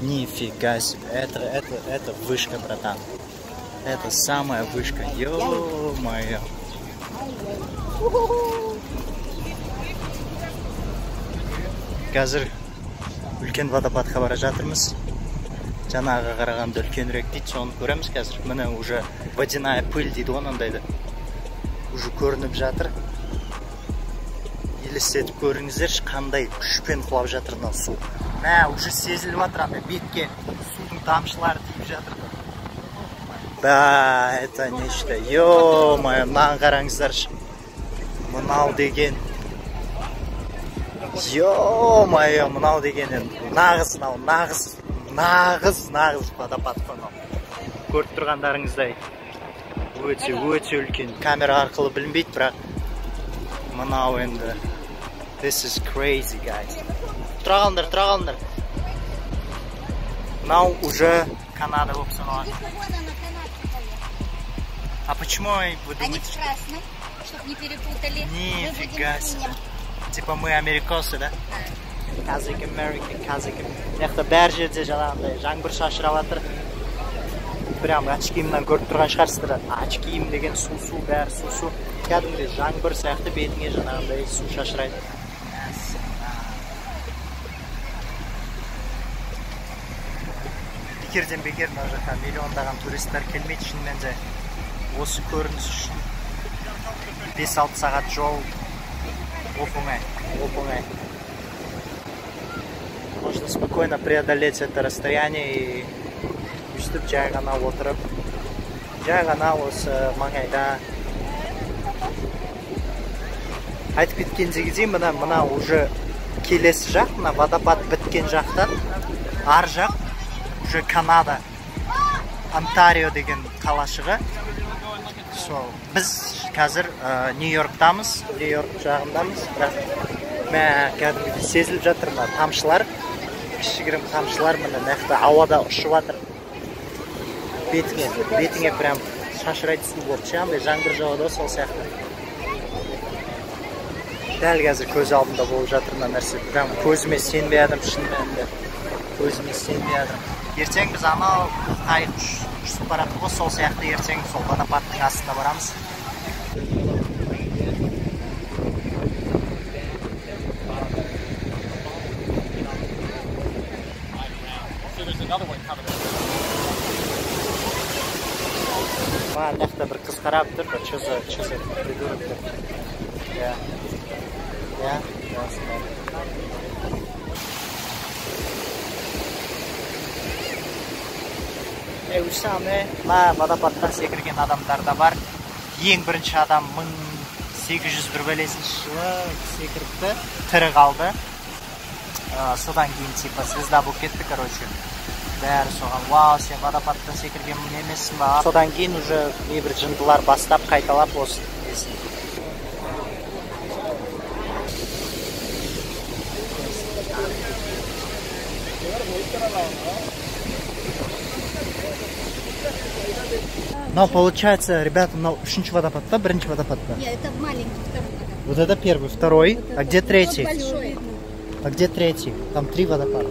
Нифига себе. Это вышка, братан. Это самая вышка. Ё-моё. Қазір үлкен водопадқа бара жатырмыз. Жаңағы қарағанда үлкенірек дейді, соны көреміз қазір. Міне уже водяная пыль дейді онындайды. Уже көрініп жатыр. Елестетіп көріңіздерші, қандай күшпен құлап жатыр мынау су. Мә, уже сезіліп жатыр, андай бетке судың тамшылары тиіп жатыр. Да, это нечто. Ё-моё, мынаған қараңыздаршы. Мынау деген. Ё-моё, мынау деген нағыз водопад мынау. Көріп тұрғандарыңыздай. Өте үлкен. Камера арқылы білінбейді, бірақ мынау енді. This is crazy, guys. Тұра қалыңдар. Мынау уже Канада болып саналады. А почему вы думаете? Они в красном, чтобы не перепутали. Нифига себе. Типа мы америкосы, да? Казак Америка. Яқта бәр жерде жаңағындай жаңбыр шашырап жатыр. Прям очкиімнен көріп тұрған шығарсыздар. Очкиім деген су, бәрі су. Кәдімгідей жаңбыр сияқты бетіңе жаңағындай су шашырайды. Бекерден бекер мына жаққа миллиондаған туристер келмейді, шынымен де осы көрініс үшін 5-6 сағат жол оп-оңай. Можно спокойно преодолеть это расстояние и өстіп жай ғана отырып, жай ғана осы маңайда айтып кеткендегідей, мына уже келесі жақ, мына водопад біткен жақтан ар жақ уже Канада, Онтарио деген қалашығы. Біз қазір Нью-Йорктамыз, Нью-Йорк жағындамыз, бірақ кәдімгідей сезіліп жатыр ма тамшылар, кішігірім тамшылар мына ауада ұшып жатыр. Бетіңе прям шашырайды су болып, жаңағыдай жаңбыр жауады, сол сияқты. Дәл қазір көз алдымда болып жатыр мына нәрсе. Прям көзіме сенбей адым, шынымен де. Көзіме сенбей адым. Ертең біз анау қайық ұшып барады ғой, сол сияқты ертең сол водопадтың астына барамыз. Маған нақта бір қыз қарап тұр, что за придурок тұр. Я, Үсаме, водопадтан секірген адамдар да бар. Ең бірінші адам 1801 бәлесінші жылы секіріпті, тірі қалды. Содан кейін типа звезда болып кетті, короче. Бәрі соған, вау, сен водопадтан секірген емессің ба? Содан кейін уже небір жындылар бастап қайталап осы несін. Но получается, ребята, үшінші водопад па, бірінші водопад па? Нет, это маленький второй. Вот это первый, второй. Вот а где третий? Большой. А где третий? Там 3 водопада.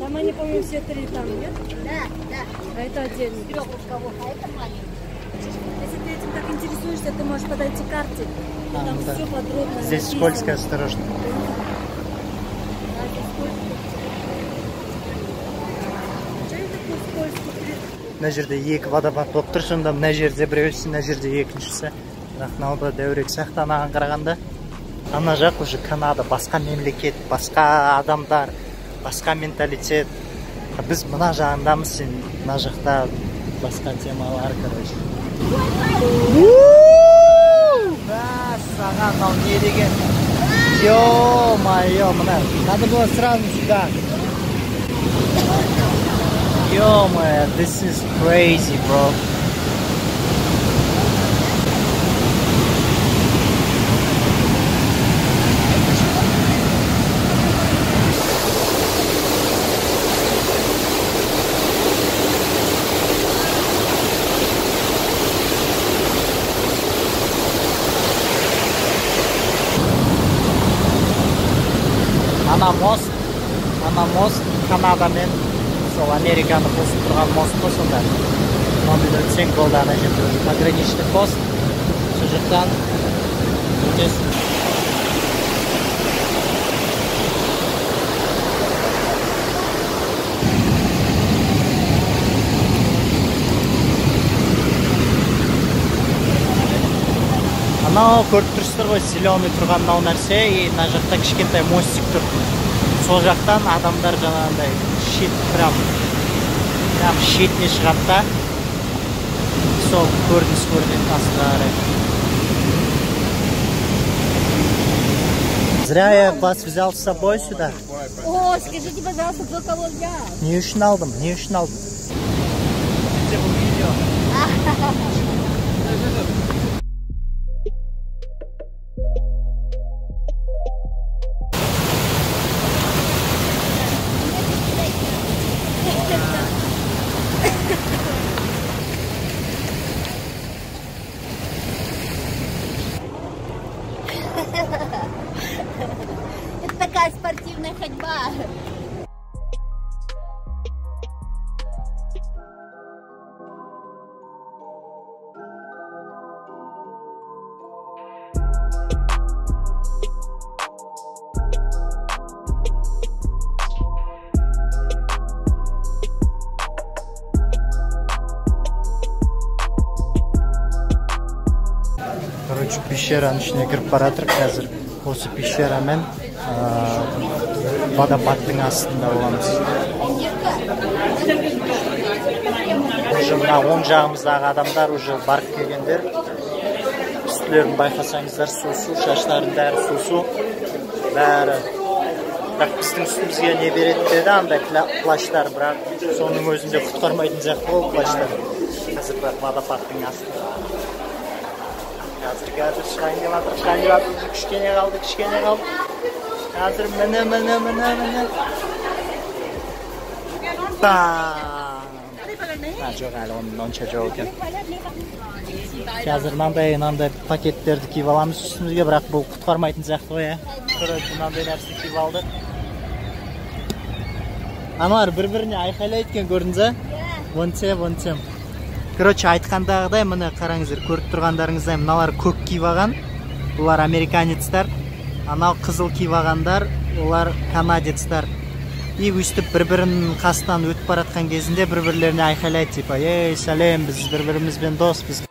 Там они, по-моему, все 3 там, нет? Да. А это отдельно. 3 у кого, а это маленький. Если ты этим так интересуешься, ты можешь подойти к карте. Там да. все подробно. Здесь написано. скользко, осторожно. Да, здесь скользко. Почему такой скользкий? Мына жерде 2 водопад болып тұр, сонда мына жерде біреусі, мына жерде екіншісі. Бірақ мынау дәурек сияқты анаған қарағанда. Ана жақ уже Канада, басқа мемлекет, басқа адамдар, басқа менталитет. Біз мына жағындамыз, сен мына жақта басқа темалар, короче. Саған мынау не деген? Ё-моё, мына, надо было сразу сюда. Ё-моё, this is crazy, bro. Ана мост Канадамен сол Американы қосып тұрған мост қой сонда. Сонымен өтсең болды ана жерде пограничный пост. Сол жақтан өтесің. Анау көріп тұрсыздар ғой, зеленый тұрған мынау нәрсе, мына жақта кішкентай мостик тұр. Сол жақтан адамдар жаңағындай прям шетіне шығады да. Сол көрініс көрінеді астына қарай. Зря я вас взял с собой сюда. О, скажите, пожалуйста, кто кого взял? Не үшін алдым, не үшін алдым. Где был видео? Это такая спортивная ходьба. Короче, пещераның ішіне кіріп баратыр қазір. Осы пещерамен водопадтың астында боламыз. Уже мына оң жағымыздағы адамдар уже барып келгендер. Үстілерін байқасаңыздар, су, шаштарын бәрі су, бәрі. Бірақ біздің үстімізге не береді деді, андай плащтар, бірақ соның өзінде құтқармайтын сияқты ол плащтар. Қазір бірақ водопадтың астында. Қазір шығайын деп жатыр, кішкене қалды. Қазір міне. Жоқ, әлі онша жоқ екен. Қазір мынандай пакеттерді киіп аламыз үстімізге, бірақ бұл құтқармайтын сияқты ғой, Короче, мынандай нәрсе киіп алдық. Аналар бір-біріне айқайлайды екен, көрдіңіз, Вонсем. Короче, айтқандағыдай, міне қараңыздар, көріп тұрғандарыңыздай, мыналар көк киіп алған, олар американецтер, анау қызыл киіп алғандар, олар канадецтер. И өстіп бір-бірінің қасынан өтіп баратқан кезінде бір-бірлеріне айқайлайды, типа, ей, сәлем, біз бір-бірімізбен доспыз.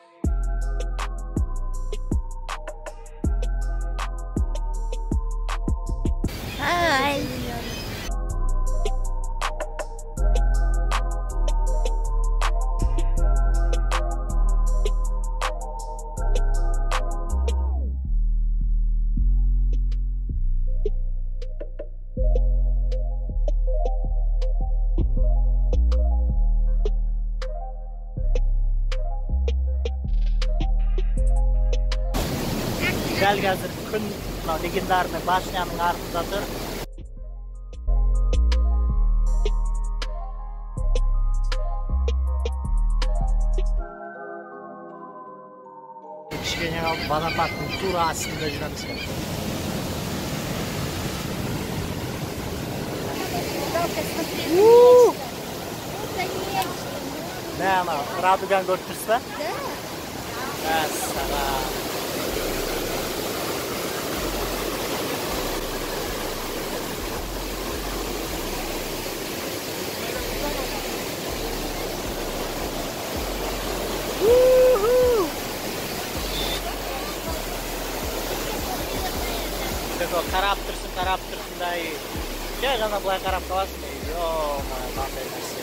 Дәл қазір күн легендарный башняның артында тұр. Кішкене қалды, водопадтың тура астында жүреміз. Мә, радуганы көріп тұрсыз ба? Мәссаған. Қарап тұрсын да, жай ғана бұлай қарап қаласың. Қандай нәрсе.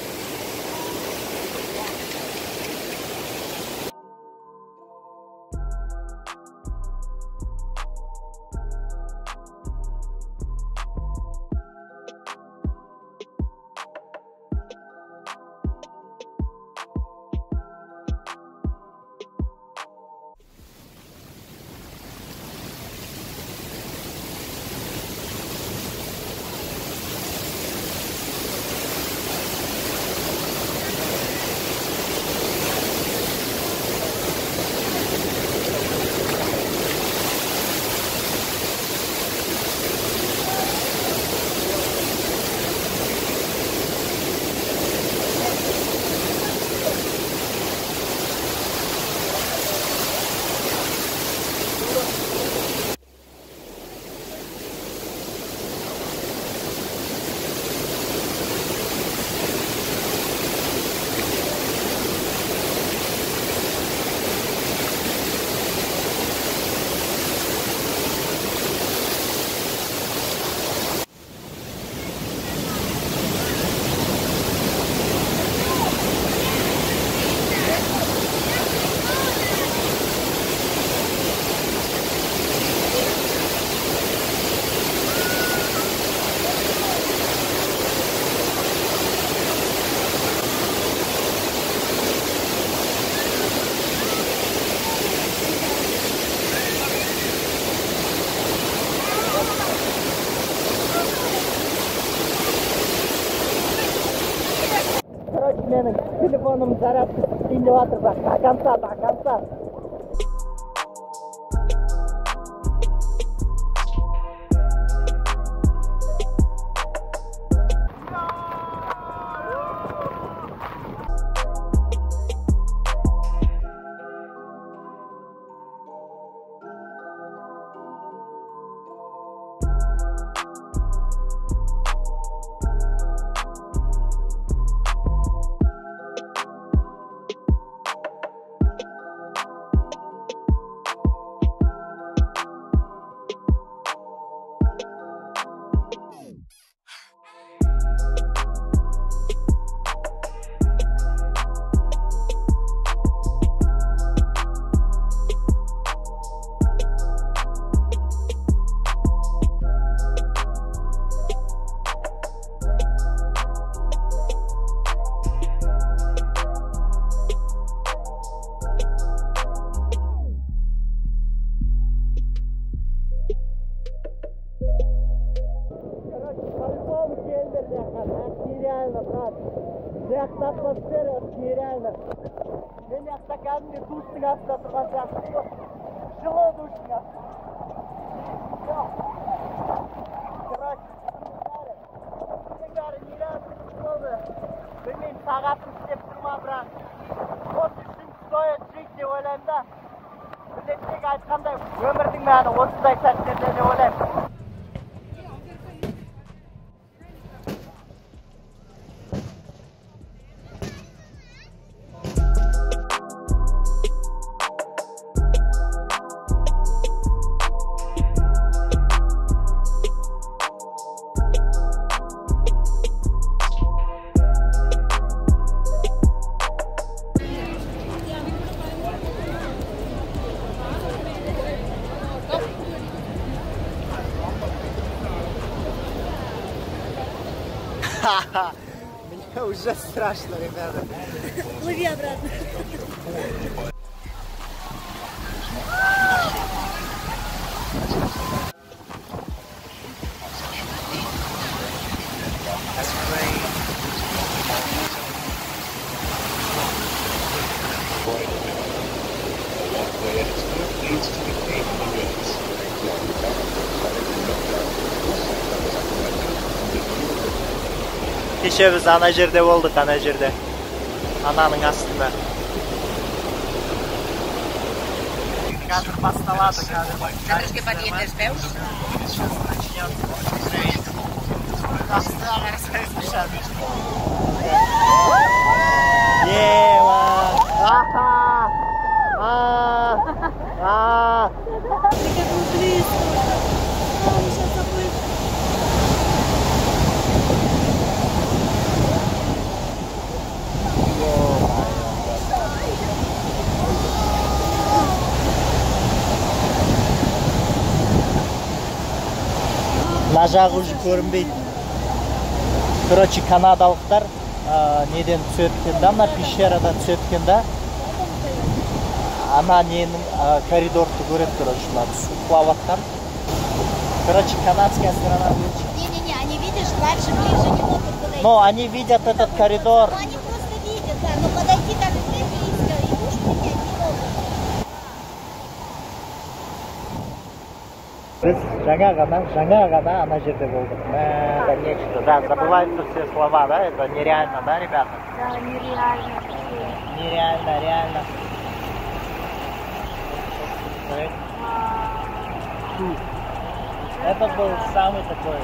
менің телефоным зарядкасы істейін деп жатыр, бірақ до конца. Нереально, брат. Жақта атмосфера нереально. Мен жақта кәдімгі душтың астында тұрған сияқты. Жылы душтың астында. Короче, бәрі нереально болды. Білмеймін, сағатым істеп тұрма, брат. Осы үшін стоит жить деп ойлаймын да. Білеттегі айтқандай, өмірдің мәні осындай сәттерде деп ойлаймын. Мне уже страшно, ребята. Плыви обратно. Кеше біз ана жерде болдық, ана жерде. Ананың астында. Қазір басталады, қазір. Трошки подъедешь, veus? Сейчас начнем. Ева! Аха! Ты как бы близко. Он сейчас заплыл. Мына жағы уже көрінбейді. Короче, канадалықтар неден түсеткен да, ана пещерадан түсеткен да. Ана ненің коридорды көреді, короче, су құлап атқан. Короче, канадская страна лучше. Не-не-не, они, видишь, дальше, ближе не могут подойти. Но они видят этот коридор. Ну, они просто видят, да, но подойти так близко и душ принять не могут. Біз жаңа ғана ана жерде болдық. Это нечто, да, забываются все слова, да, это нереально, да, ребята? Да, нереально. Нереально, реально. Это был самый такой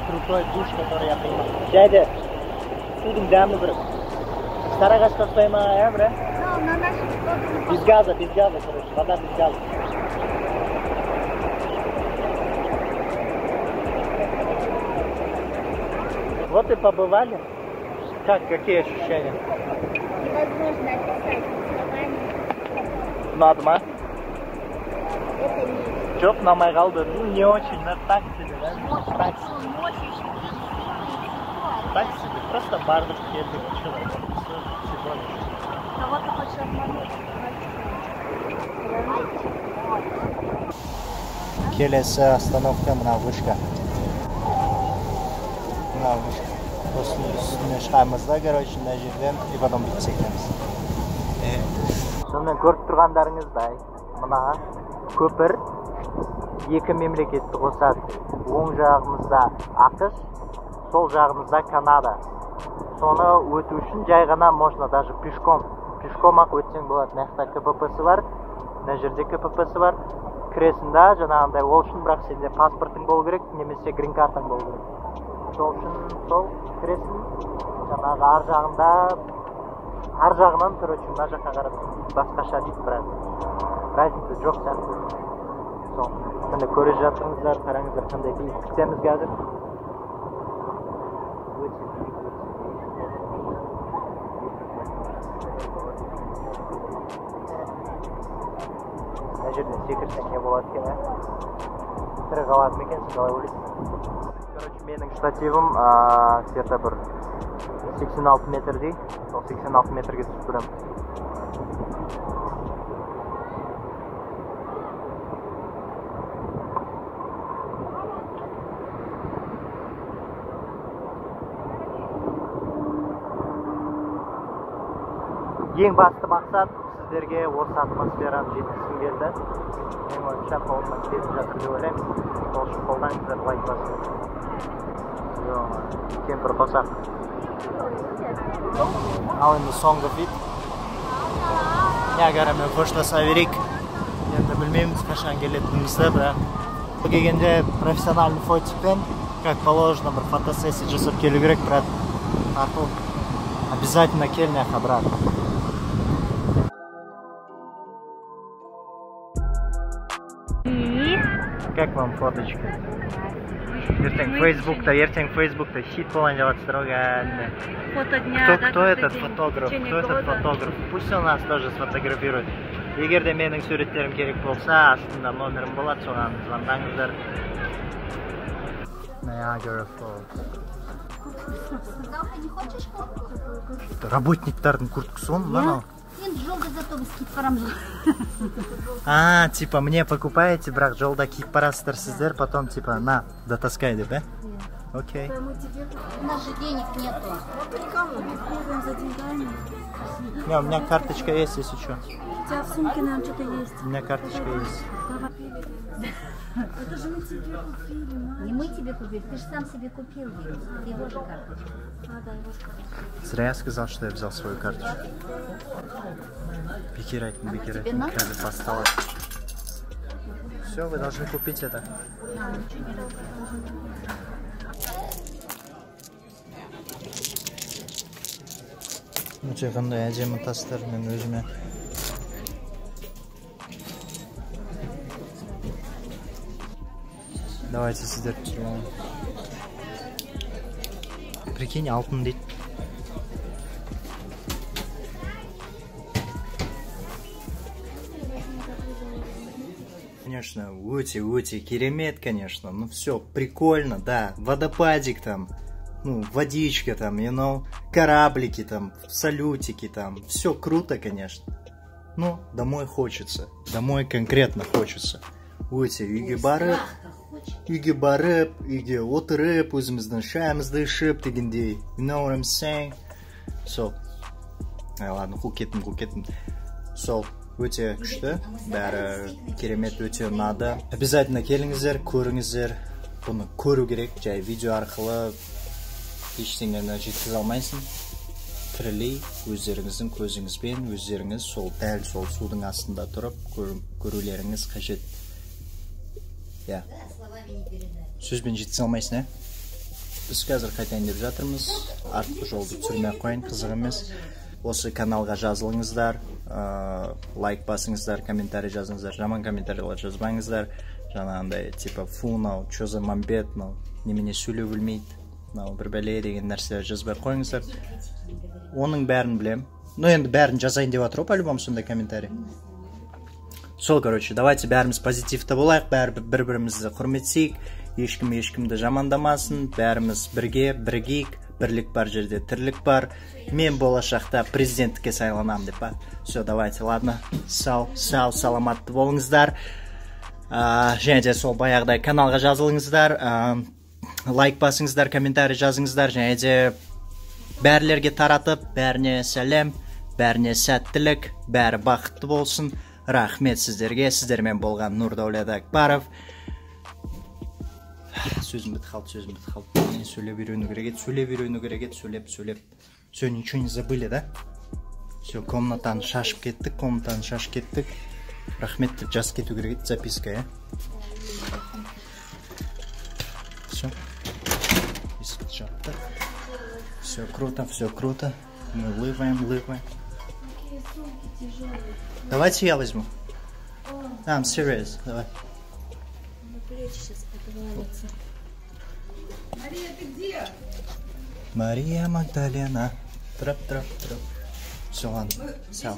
крутой душ, который я принял. Дядя, судың дәмі бір Сарыағашқа ұқсай ма, бра? Да, на нашем Без газа, короче, вода без газа. Вот и побывали. Какие ощущения? Невозможно описать словами. Надма. Это не... Жоқ, намай қалды. Ну, не очень, но так себе, да? Так себе. Так себе. Просто бардық келдік. Всего лишь. Кого-то хочешь обмануть. Келесі остановка мына вышка. Мына вышка. осының үстіне шығамыз да, короче, мына жерден и потом бүйтіп секеміз. Сонымен көріп тұрғандарыңыздай, мына көпір екі мемлекетті қосады. Оң жағымызда ақш, сол жағымызда Канада. Соны өту үшін жай ғана можно даже пешком ақ өтсең болады. Мына КПП-сі бар, мына жерде КПП-сі бар. Кіресің да, жаңағындай ол үшін, бірақ сенде паспортың болу керек, немесе грин картаң болу керек. Сол үшін сол кіресің, жаңағы ар жағынан, короче, мына жаққа қарап басқаша дейді, бірақ разница жоқ сияқты. Сол, қандай көріп жатырыңыздар, қараңыздар, қандай биіктіктеміз қазір. Мына жерден секірсең не болады екен, тірі қалады ма екенсің, қалай ойлайсың? Короче, менің штативім где-то бір 86 метрдей, сол 86 метрге түсіп тұрамын. Ең басты мақсат сіздерге осы атмосфераны жеткізгім келді. Мен ойымша қолымнан келіп жатыр деп ойлаймын. Сол үшін қолдаңыздар, лайк басыңыздар. Кемпір қосақ. Ал енді соңғы вид. Ниагарамен қоштаса берейік. Енді білмейміз қашан келетінімізді, бірақ келгенде профессиональный фотикпен, как положено, бір фотосессия жасап келу керек, брат. Артыл обязательно келмеха, брат. Как вам фоточка? Ертең Фейсбукта хит болайын деп жатсыздар ғой кәдімгі. Фото дня. Кто этот фотограф? Пусть он нас тоже сфотографирует. Егер де менің суреттерім керек болса, астында номерім болады, соған звондаңыздар. Niagara Falls. Завтра не хочешь кофту? Работниктардың курткасы он, мынау. Енді жолда зато біз киіп барамыз. Типа мне покупаете, бірақ жолда киіп барасыздар сіздер, потом типа на, дотаскай деп, Окей. У нас же денег нету. Не, у меня карточка есть, если что. У тебя в сумке, наверное, что-то есть. У меня карточка есть. Это же мы тебе купили, Не мы тебе купили, ты же сам себе купил. Ты его же карточку. да, его же. Зря я сказал, что я взял свою карточку. Бекер тебе надо? осталось. Все, вы должны купить это. Өте қандай әдемі тастар мен өзіме. Давайте сіздер түсіремін. Прикинь, алтын дейді. Конечно, өте керемет, конечно. Ну все, прикольно, да. Водопадик там. Водичка там, кораблики там, салютики там. Все круто, конечно. Но домой хочется. Домой конкретно хочется. Өте, үйге барып, үйге отырып, өзіміздің шайымызды ішіп дегендей. You know what I'm saying? So, ладно, қу кеттім. So, өте күшті, бәрі керемет, өте ұнады. Обязательно келіңіздер, көріңіздер. Бұны көру керек, жай видео арқылы ештеңені жеткізе алмайсың. Тірілей өздеріңіздің көзіңізбен, өздеріңіз дәл сол судың астында тұрып көрулеріңіз қажет. Сөзбен жеткізе алмайсың, Біз қазір қайтайын деп жатырмыз. Артқы жолды түсірмей қойын, қызық емес. Осы каналға жазылыңыздар, лайк басыңыздар, комментарий жазыңыздар, жаман комментарийлер жазбаңыздар. Жаңағындай, типа, фу, чё за мамбет, немене сөйлеу білмейді, бір бәле деген нәрселер жазбай қойыңыздар. Оның бәрін білем. Енді бәрін жазайын деп жатыр, по-любому сондай комментарий. Сол, короче, давайте бәріміз позитивті болайық, бір-бірімізді құрметсейік, ешкімді жамандамасын, бәріміз біргейік, бірлік бар жерде тірлік бар. Мен болашақта президенттікке сайланам деп, Все, давайте, ладно. Саламатты болыңыздар. Және де сол баяғыдай каналға жазылыңыздар. лайк басыңыздар, комментарий жазыңыздар, және де бәрлерге таратып, бәріне сәлем, бәріне сәттілік, бәрі бақытты болсын. Рахмет сіздерге, сіздермен болған Нұрдәулет Акбаров. Сөзім бітті қалды. Мен сөйлеп үйрену керек еді, сөйлеп. Все, ничего не забыли, да? Все, комнатаны шашып кеттік. Рахметті жаз кету керек еді, записка, е? Все. Есікті жапты. Все круто. Мы лываем. Давайте я возьму. I'm serious. Давай. Плечи сейчас отвалятся. Мария, ты где? Мария Магдалена. Трап. Все, ладно. Все.